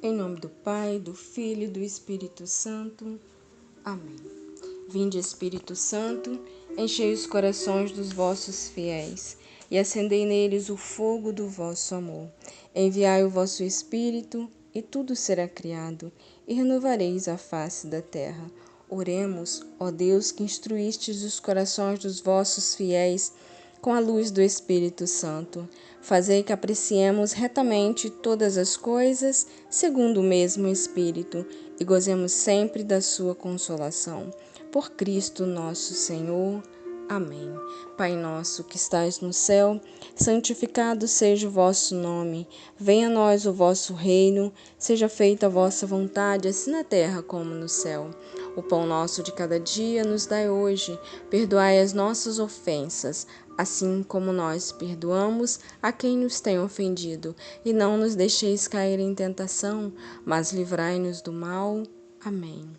Em nome do Pai, do Filho e do Espírito Santo. Amém. Vinde, Espírito Santo, enchei os corações dos vossos fiéis e acendei neles o fogo do vosso amor. Enviai o vosso Espírito e tudo será criado e renovareis a face da terra. Oremos, ó Deus, que instruístes os corações dos vossos fiéis com a luz do Espírito Santo. Fazei que apreciemos retamente todas as coisas segundo o mesmo Espírito e gozemos sempre da sua consolação. Por Cristo nosso Senhor. Amém. Pai nosso que estais no céu, santificado seja o vosso nome. Venha a nós o vosso reino, seja feita a vossa vontade, assim na terra como no céu. O pão nosso de cada dia nos dai hoje. Perdoai as nossas ofensas, assim como nós perdoamos a quem nos tem ofendido. E não nos deixeis cair em tentação, mas livrai-nos do mal. Amém.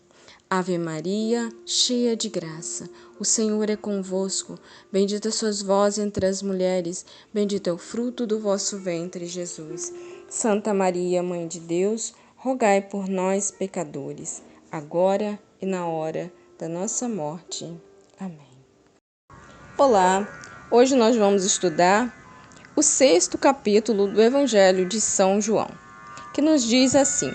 Ave Maria, cheia de graça, o Senhor é convosco. Bendita sois vós entre as mulheres, bendito é o fruto do vosso ventre, Jesus. Santa Maria, Mãe de Deus, rogai por nós, pecadores, agora e na hora da nossa morte. Amém. Olá, hoje nós vamos estudar o 6º capítulo do Evangelho de São João, que nos diz assim: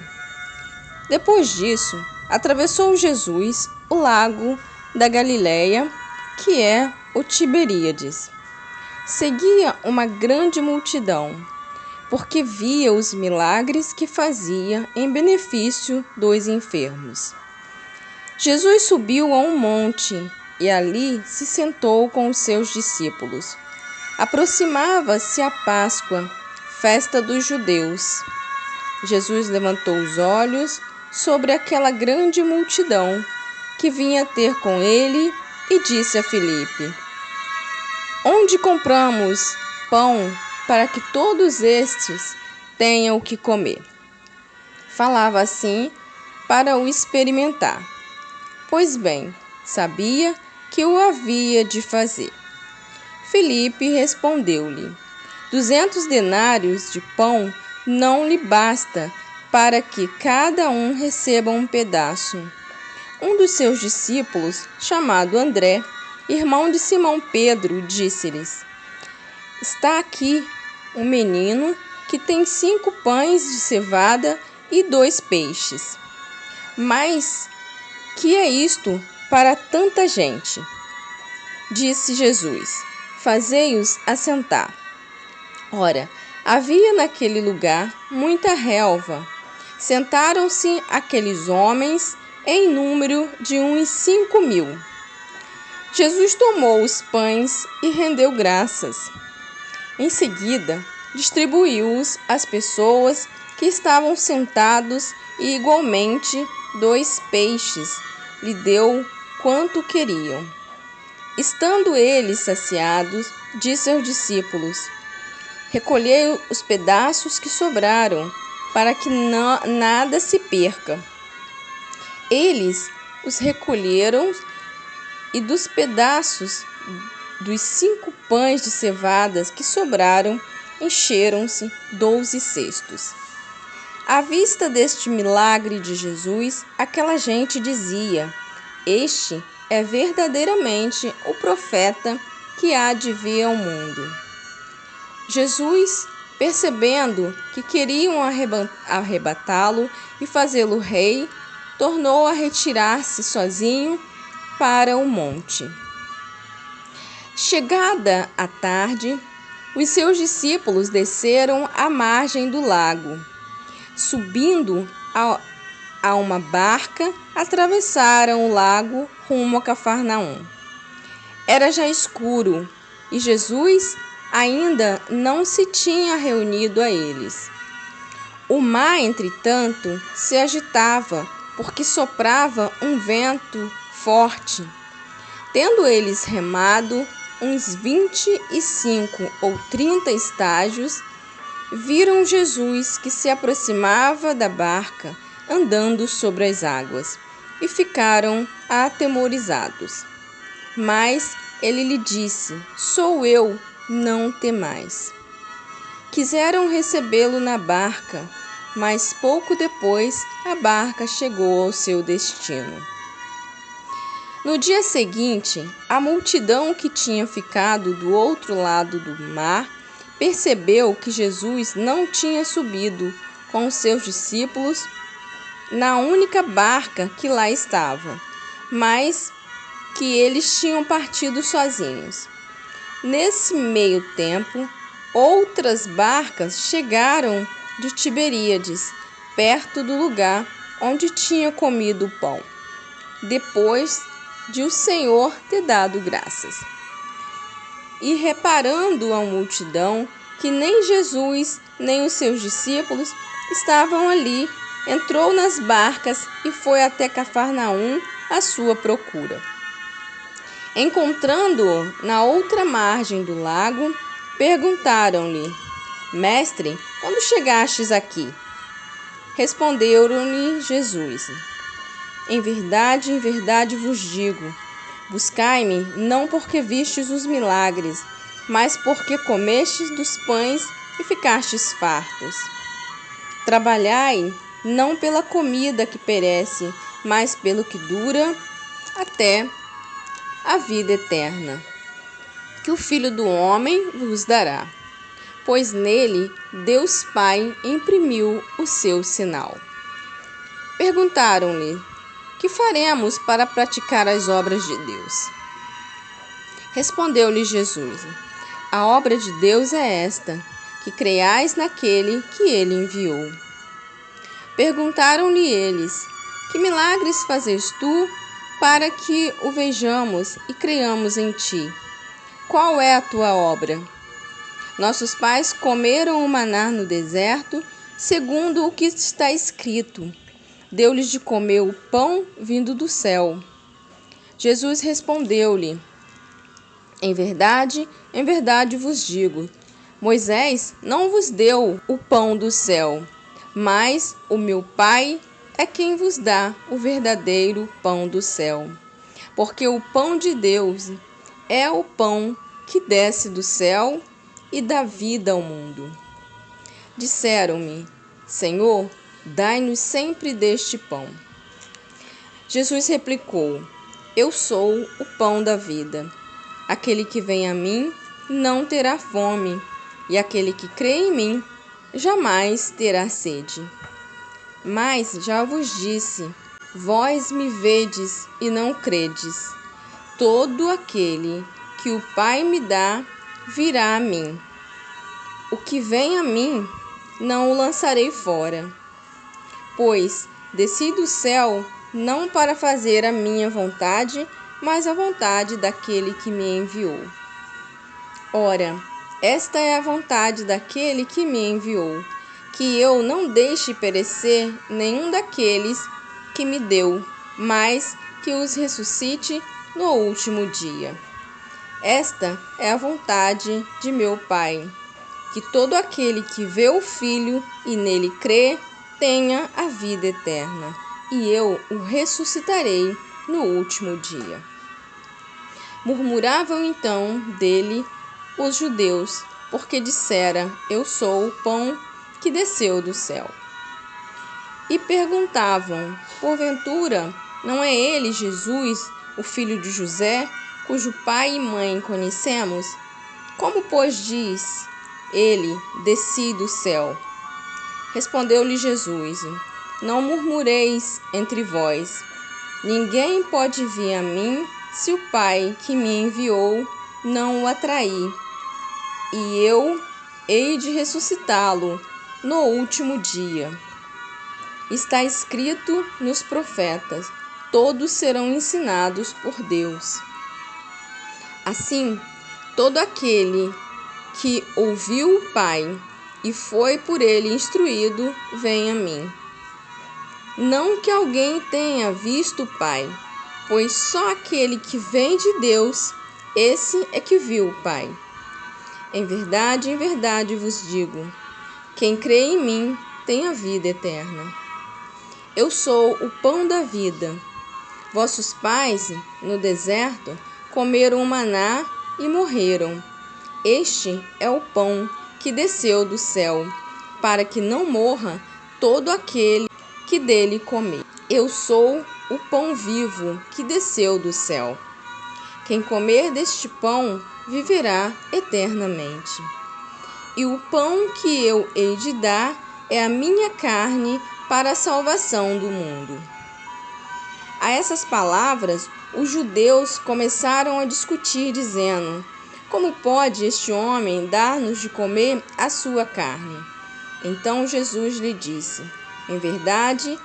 Depois disso, atravessou Jesus o lago da Galileia, que é o Tiberíades. Seguia uma grande multidão, porque via os milagres que fazia em benefício dos enfermos. Jesus subiu a um monte e ali se sentou com os seus discípulos. Aproximava-se a Páscoa, festa dos judeus. Jesus levantou os olhos sobre aquela grande multidão que vinha ter com ele e disse a Filipe: Onde compramos pão para que todos estes tenham o que comer? Falava assim para o experimentar, pois bem, sabia que o havia de fazer. Filipe respondeu-lhe: 200 denários de pão não lhe basta para que cada um receba um pedaço. Um dos seus discípulos, chamado André, irmão de Simão Pedro, disse-lhes: Está aqui um menino que tem 5 pães de cevada e 2 peixes. Mas que é isto para tanta gente? Disse Jesus: Fazei-os assentar. Ora, havia naquele lugar muita relva. Sentaram-se aqueles homens em número de uns 5.000. Jesus tomou os pães e rendeu graças. Em seguida, distribuiu-os às pessoas que estavam sentados e igualmente 2 peixes lhe deu quanto queriam. Estando eles saciados, disse aos discípulos: Recolhei os pedaços que sobraram, para que nada se perca. Eles os recolheram e dos pedaços dos 5 pães de cevadas que sobraram, encheram-se 12 cestos. À vista deste milagre de Jesus, aquela gente dizia: Este é verdadeiramente o profeta que há de vir ao mundo. Jesus, percebendo que queriam arrebatá-lo e fazê-lo rei, tornou a retirar-se sozinho para o monte. Chegada a tarde, os seus discípulos desceram à margem do lago. Subindo a uma barca, atravessaram o lago rumo a Cafarnaum. Era já escuro e Jesus ainda não se tinha reunido a eles. O mar, entretanto, se agitava, porque soprava um vento forte. Tendo eles remado uns 25 ou 30 estágios, viram Jesus que se aproximava da barca, andando sobre as águas, e ficaram atemorizados. Mas ele lhe disse: Sou eu, não temais. Quiseram recebê-lo na barca, mas pouco depois a barca chegou ao seu destino. No dia seguinte, a multidão que tinha ficado do outro lado do mar percebeu que Jesus não tinha subido com os seus discípulos na única barca que lá estava, mas que eles tinham partido sozinhos. Nesse meio tempo, outras barcas chegaram de Tiberíades, perto do lugar onde tinha comido o pão, depois de o Senhor ter dado graças. E reparando a multidão que nem Jesus nem os seus discípulos estavam ali, entrou nas barcas e foi até Cafarnaum à sua procura. Encontrando-o na outra margem do lago, perguntaram-lhe: Mestre, quando chegastes aqui? Respondeu-lhe Jesus: em verdade vos digo, buscai-me não porque vistes os milagres, mas porque comestes dos pães e ficastes fartos. Trabalhai não pela comida que perece, mas pelo que dura até a vida eterna, que o Filho do Homem vos dará, pois nele Deus Pai imprimiu o seu sinal. Perguntaram-lhe: que faremos para praticar as obras de Deus? Respondeu-lhe Jesus: a obra de Deus é esta, que creiais naquele que ele enviou. Perguntaram-lhe eles: que milagres fazes tu para que o vejamos e creiamos em ti? Qual é a tua obra? Nossos pais comeram o maná no deserto, segundo o que está escrito. Deu-lhes de comer o pão vindo do céu. Jesus respondeu-lhe: em verdade vos digo, Moisés não vos deu o pão do céu, mas o meu Pai é quem vos dá o verdadeiro pão do céu. Porque o pão de Deus é o pão que desce do céu e dá vida ao mundo. Disseram-me: Senhor, dai-nos sempre deste pão. Jesus replicou: eu sou o pão da vida. Aquele que vem a mim não terá fome, e aquele que crê em mim jamais terá sede. Mas já vos disse, vós me vedes e não credes. Todo aquele que o Pai me dá virá a mim. O que vem a mim não o lançarei fora, pois desci do céu não para fazer a minha vontade, mas a vontade daquele que me enviou. Ora, esta é a vontade daquele que me enviou, que eu não deixe perecer nenhum daqueles que me deu, mas que os ressuscite no último dia. Esta é a vontade de meu Pai, que todo aquele que vê o Filho e nele crê tenha a vida eterna, e eu o ressuscitarei no último dia. Murmuravam então dele os judeus, porque dissera: eu sou o pão que desceu do céu. E perguntavam: porventura, não é ele Jesus, o filho de José, cujo pai e mãe conhecemos? Como, pois, diz ele: desci do céu? Respondeu-lhe Jesus: não murmureis entre vós. Ninguém pode vir a mim se o Pai que me enviou não o atrair, e eu hei de ressuscitá-lo no último dia. Está escrito nos profetas: todos serão ensinados por Deus. Assim, todo aquele que ouviu o Pai e foi por ele instruído, vem a mim. Não que alguém tenha visto o Pai, pois só aquele que vem de Deus, esse é que viu o Pai. Em verdade vos digo, quem crê em mim tem a vida eterna. Eu sou o pão da vida. Vossos pais, no deserto, comeram o maná e morreram. Este é o pão que desceu do céu, para que não morra todo aquele que dele comer. Eu sou o pão vivo que desceu do céu. Quem comer deste pão viverá eternamente. E o pão que eu hei de dar é a minha carne para a salvação do mundo. A essas palavras, os judeus começaram a discutir, dizendo: como pode este homem dar-nos de comer a sua carne? Então Jesus lhe disse: em verdade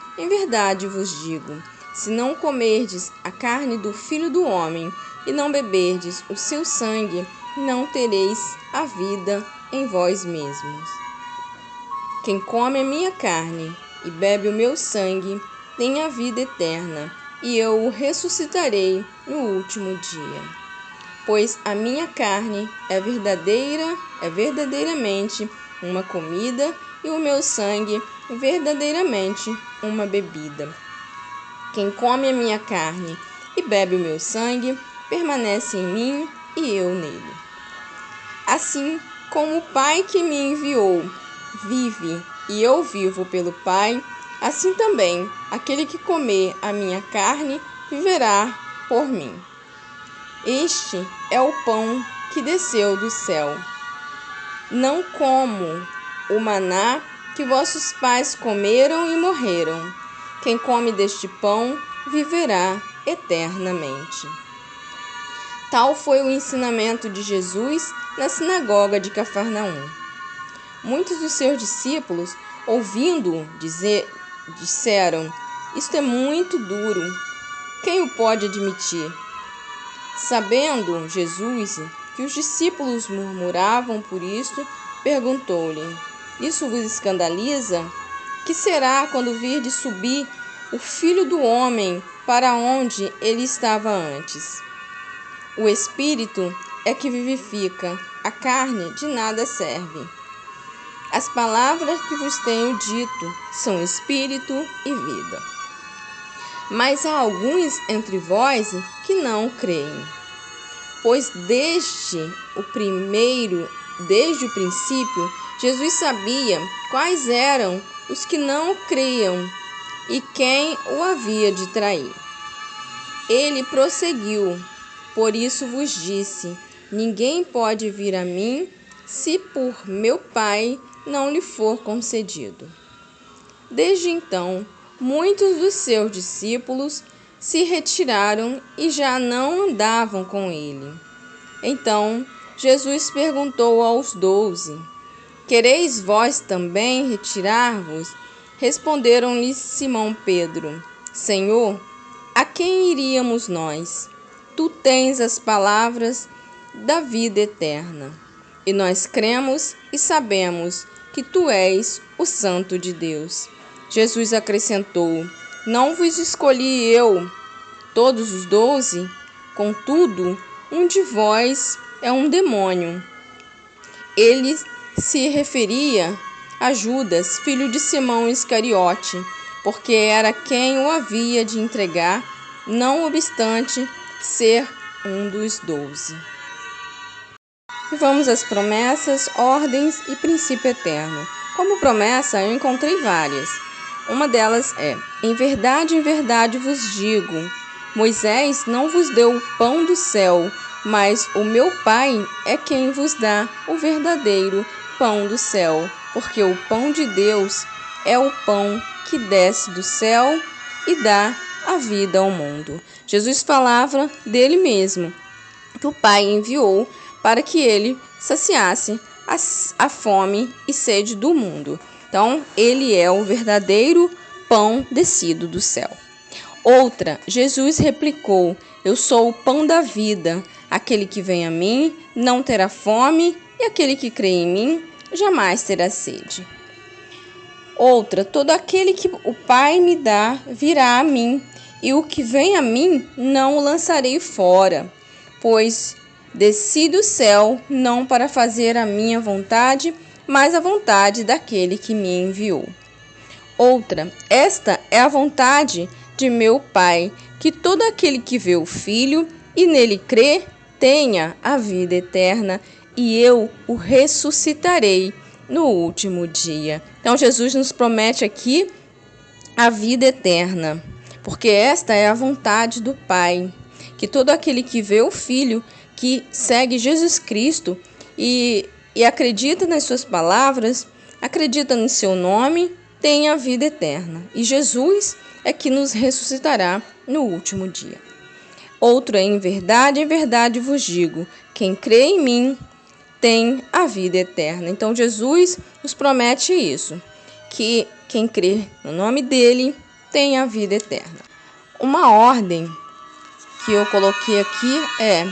vos digo, se não comerdes a carne do Filho do Homem e não beberdes o seu sangue, não tereis a vida em vós mesmos. Quem come a minha carne e bebe o meu sangue tem a vida eterna, e eu o ressuscitarei no último dia. Pois a minha carne é verdadeiramente uma comida, e o meu sangue verdadeiramente uma bebida. Quem come a minha carne e bebe o meu sangue permanece em mim e eu nele. Assim como o Pai que me enviou vive e eu vivo pelo Pai, assim também aquele que comer a minha carne viverá por mim. Este é o pão que desceu do céu. Não como o maná que vossos pais comeram e morreram. Quem come deste pão viverá eternamente. Tal foi o ensinamento de Jesus na sinagoga de Cafarnaum. Muitos dos seus discípulos, ouvindo-o disseram: isto é muito duro. Quem o pode admitir? Sabendo Jesus que os discípulos murmuravam por isto, perguntou-lhe: isso vos escandaliza? Que será quando virdes subir o Filho do Homem para onde ele estava antes? O Espírito é que vivifica, a carne de nada serve. As palavras que vos tenho dito são Espírito e vida. Mas há alguns entre vós que não creem. Pois desde o princípio, Jesus sabia quais eram os que não criam e quem o havia de trair. Ele prosseguiu: por isso vos disse, ninguém pode vir a mim se por meu Pai não lhe for concedido. Desde então, muitos dos seus discípulos se retiraram e já não andavam com ele. Então, Jesus perguntou aos 12: quereis vós também retirar-vos? Responderam-lhe Simão Pedro: Senhor, a quem iríamos nós? Tu tens as palavras da vida eterna. E nós cremos e sabemos que tu és o Santo de Deus. Jesus acrescentou: não vos escolhi eu, todos os 12? Contudo, um de vós é um demônio. Ele se referia a Judas, filho de Simão Iscariote, porque era quem o havia de entregar, não obstante ser um dos 12. Vamos às promessas, ordens e princípio eterno. Como promessa, eu encontrei várias. Uma delas é: em verdade vos digo, Moisés não vos deu o pão do céu, mas o meu Pai é quem vos dá o verdadeiro pão do céu, porque o pão de Deus é o pão que desce do céu e dá a vida ao mundo. Jesus falava dele mesmo, que o Pai enviou para que ele saciasse a fome e sede do mundo. Então, ele é o verdadeiro pão descido do céu. Outra, Jesus replicou: eu sou o pão da vida. Aquele que vem a mim não terá fome, e aquele que crê em mim jamais terá sede. Outra, todo aquele que o Pai me dá virá a mim, e o que vem a mim não o lançarei fora, pois desci do céu não para fazer a minha vontade, mas a vontade daquele que me enviou. Outra, esta é a vontade de meu Pai, que todo aquele que vê o Filho e nele crê, tenha a vida eterna, e eu o ressuscitarei no último dia. Então Jesus nos promete aqui a vida eterna, porque esta é a vontade do Pai, que todo aquele que vê o Filho, que segue Jesus Cristo e acredita nas suas palavras, acredita no seu nome, tem a vida eterna. E Jesus é que nos ressuscitará no último dia. Outro é: em verdade vos digo, quem crê em mim tem a vida eterna. Então Jesus nos promete isso, que quem crê no nome dele tem a vida eterna. Uma ordem que eu coloquei aqui é: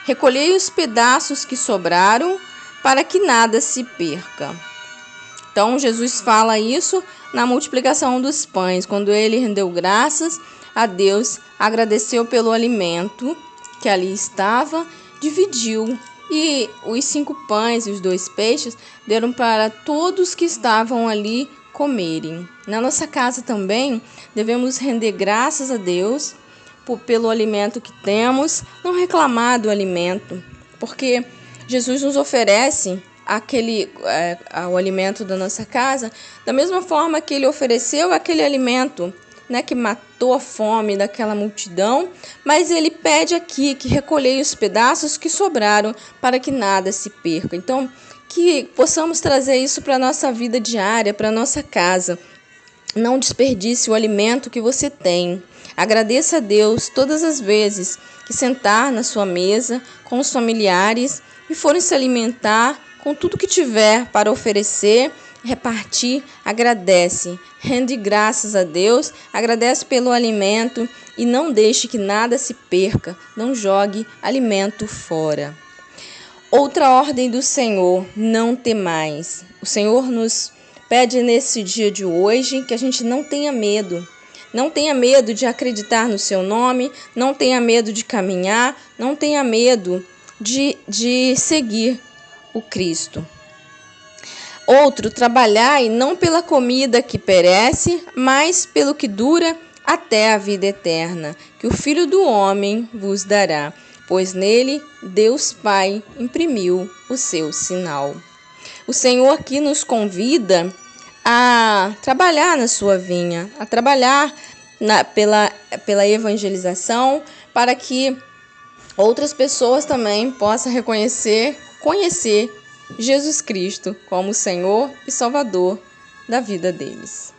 recolhei os pedaços que sobraram para que nada se perca. Então Jesus fala isso na multiplicação dos pães, quando ele rendeu graças a Deus, agradeceu pelo alimento que ali estava, dividiu, e os 5 pães e os 2 peixes deram para todos que estavam ali comerem. Na nossa casa também devemos render graças a Deus pelo alimento que temos, não reclamar do alimento, porque Jesus nos oferece o alimento da nossa casa da mesma forma que ele ofereceu aquele alimento, que matou a fome daquela multidão, mas ele pede aqui que recolhei os pedaços que sobraram para que nada se perca. Então, que possamos trazer isso para a nossa vida diária, para a nossa casa. Não desperdice o alimento que você tem. Agradeça a Deus todas as vezes que sentar na sua mesa com os familiares e forem se alimentar com tudo que tiver para oferecer, repartir. Agradece, rende graças a Deus, agradece pelo alimento e não deixe que nada se perca, não jogue alimento fora. Outra ordem do Senhor: não temais. O Senhor nos pede nesse dia de hoje que a gente não tenha medo. Não tenha medo de acreditar no seu nome, não tenha medo de caminhar, não tenha medo de seguir o Cristo. Outro: trabalhai não pela comida que perece, mas pelo que dura até a vida eterna, que o Filho do Homem vos dará, pois nele Deus Pai imprimiu o seu sinal. O Senhor aqui nos convida a trabalhar na sua vinha, a trabalhar pela evangelização, para que outras pessoas também possam conhecer Jesus Cristo como Senhor e Salvador da vida deles.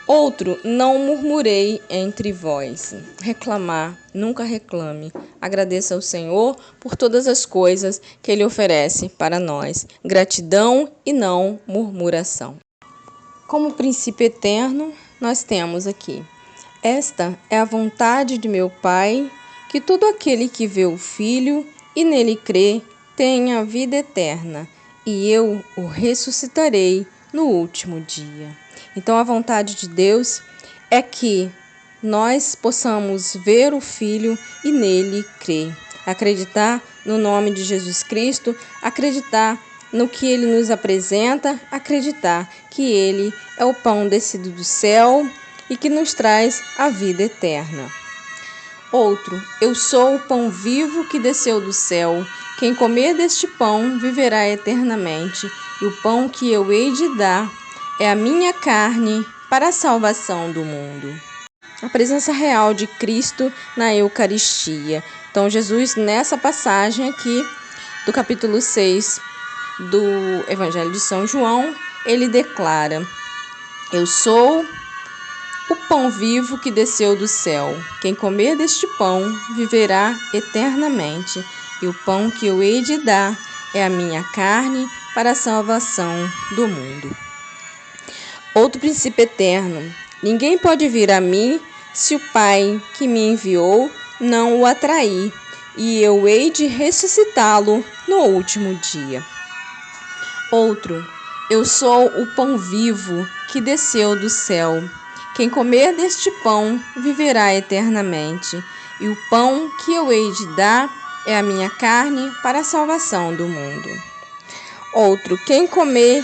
Outro: não murmurei entre vós. Reclamar, nunca reclame. Agradeça ao Senhor por todas as coisas que Ele oferece para nós. Gratidão e não murmuração. Como princípio eterno, nós temos aqui: esta é a vontade de meu Pai, que todo aquele que vê o Filho e nele crê tenha a vida eterna, e eu o ressuscitarei no último dia. Então, a vontade de Deus é que nós possamos ver o Filho e nele crer. Acreditar no nome de Jesus Cristo, acreditar no que ele nos apresenta, acreditar que ele é o pão descido do céu e que nos traz a vida eterna. Outro: eu sou o pão vivo que desceu do céu. Quem comer deste pão viverá eternamente, e o pão que eu hei de dar é a minha carne para a salvação do mundo. A presença real de Cristo na Eucaristia. Então, Jesus, nessa passagem aqui do capítulo 6 do Evangelho de São João, ele declara: eu sou o pão vivo que desceu do céu. Quem comer deste pão viverá eternamente, e o pão que eu hei de dar é a minha carne para a salvação do mundo. Outro princípio eterno: ninguém pode vir a mim se o Pai que me enviou não o atrair, e eu hei de ressuscitá-lo no último dia. Outro: eu sou o pão vivo que desceu do céu. Quem comer deste pão viverá eternamente, e o pão que eu hei de dar é a minha carne para a salvação do mundo. Outro: quem come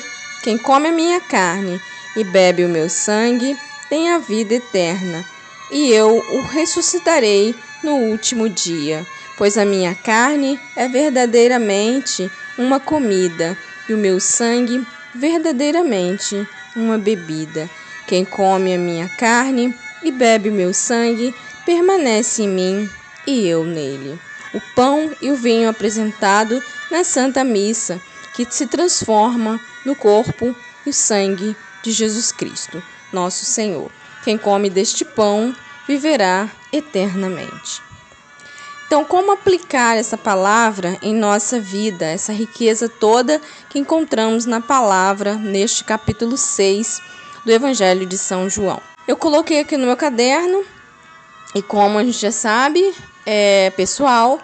a minha carne e bebe o meu sangue tem a vida eterna, e eu o ressuscitarei no último dia, pois a minha carne é verdadeiramente uma comida, e o meu sangue verdadeiramente uma bebida. Quem come a minha carne e bebe meu sangue permanece em mim e eu nele. O pão e o vinho apresentado na Santa Missa, que se transforma no corpo e o sangue de Jesus Cristo, nosso Senhor. Quem come deste pão viverá eternamente. Então, como aplicar essa palavra em nossa vida, essa riqueza toda que encontramos na palavra neste capítulo 6 do Evangelho de São João? Eu coloquei aqui no meu caderno e, como a gente já sabe, pessoal,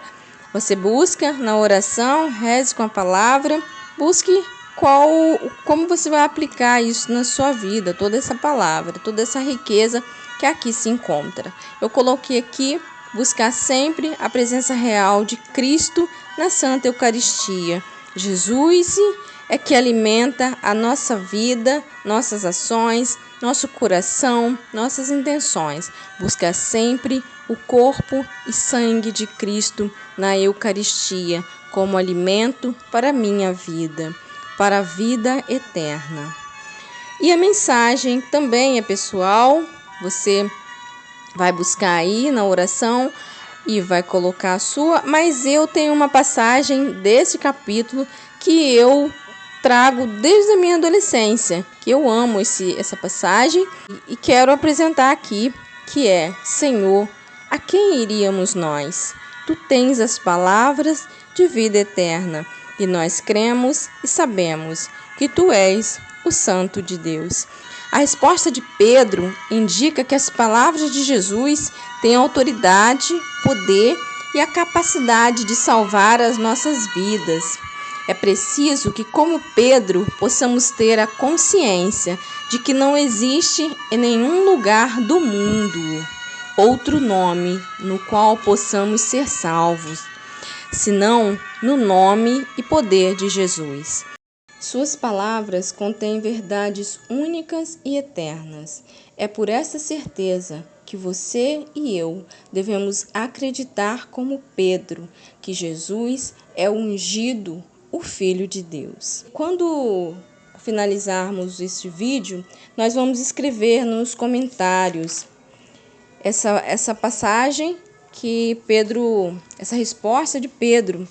você busca na oração, reze com a palavra, busque como você vai aplicar isso na sua vida, toda essa palavra, toda essa riqueza que aqui se encontra. Eu coloquei aqui buscar sempre a presença real de Cristo na Santa Eucaristia. Jesus é que alimenta a nossa vida, nossas ações, nosso coração, nossas intenções. Buscar sempre o corpo e sangue de Cristo na Eucaristia como alimento para a minha vida, para a vida eterna. E a mensagem também é pessoal, você vai buscar aí na oração e vai colocar a sua, mas eu tenho uma passagem desse capítulo que eu trago desde a minha adolescência, que eu amo essa passagem e quero apresentar aqui, que é: Senhor, a quem iríamos nós? Tu tens as palavras de vida eterna, e nós cremos e sabemos que Tu és o Santo de Deus. A resposta de Pedro indica que as palavras de Jesus têm autoridade, poder e a capacidade de salvar as nossas vidas. É preciso que, como Pedro, possamos ter a consciência de que não existe em nenhum lugar do mundo outro nome no qual possamos ser salvos, senão no nome e poder de Jesus. Suas palavras contêm verdades únicas e eternas. É por essa certeza que você e eu devemos acreditar como Pedro, que Jesus é o ungido, o Filho de Deus. Quando finalizarmos este vídeo, nós vamos escrever nos comentários essa passagem que Pedro, essa resposta de Pedro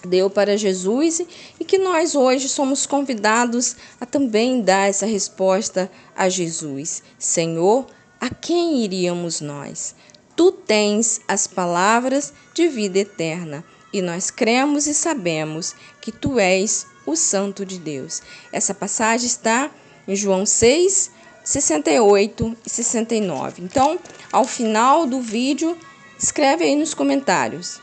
deu para Jesus e que nós hoje somos convidados a também dar essa resposta a Jesus. Senhor, a quem iríamos nós? Tu tens as palavras de vida eterna e nós cremos e sabemos que Tu és o Santo de Deus. Essa passagem está em João 6, 68 e 69. Então, ao final do vídeo, escreve aí nos comentários.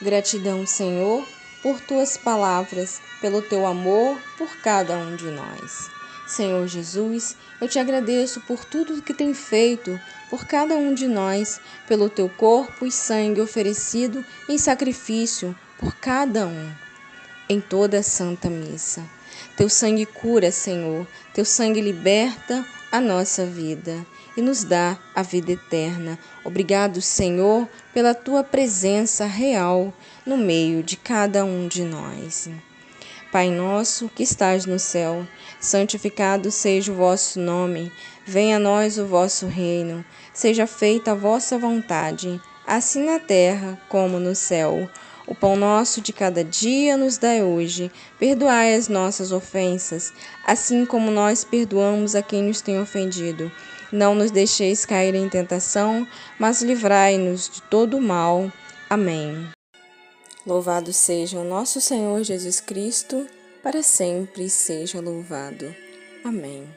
Gratidão, Senhor, por Tuas palavras, pelo Teu amor por cada um de nós. Senhor Jesus, eu Te agradeço por tudo que tem feito por cada um de nós, pelo Teu corpo e sangue oferecido em sacrifício por cada um, em toda a Santa Missa. Teu sangue cura, Senhor, Teu sangue liberta a nossa vida e nos dá a vida eterna. Obrigado, Senhor, pela Tua presença real no meio de cada um de nós. Pai nosso que estás no céu, santificado seja o vosso nome. Venha a nós o vosso reino. Seja feita a vossa vontade, assim na terra como no céu. O pão nosso de cada dia nos dai hoje. Perdoai as nossas ofensas, assim como nós perdoamos a quem nos tem ofendido. Não nos deixeis cair em tentação, mas livrai-nos de todo o mal. Amém. Louvado seja o nosso Senhor Jesus Cristo, para sempre seja louvado. Amém.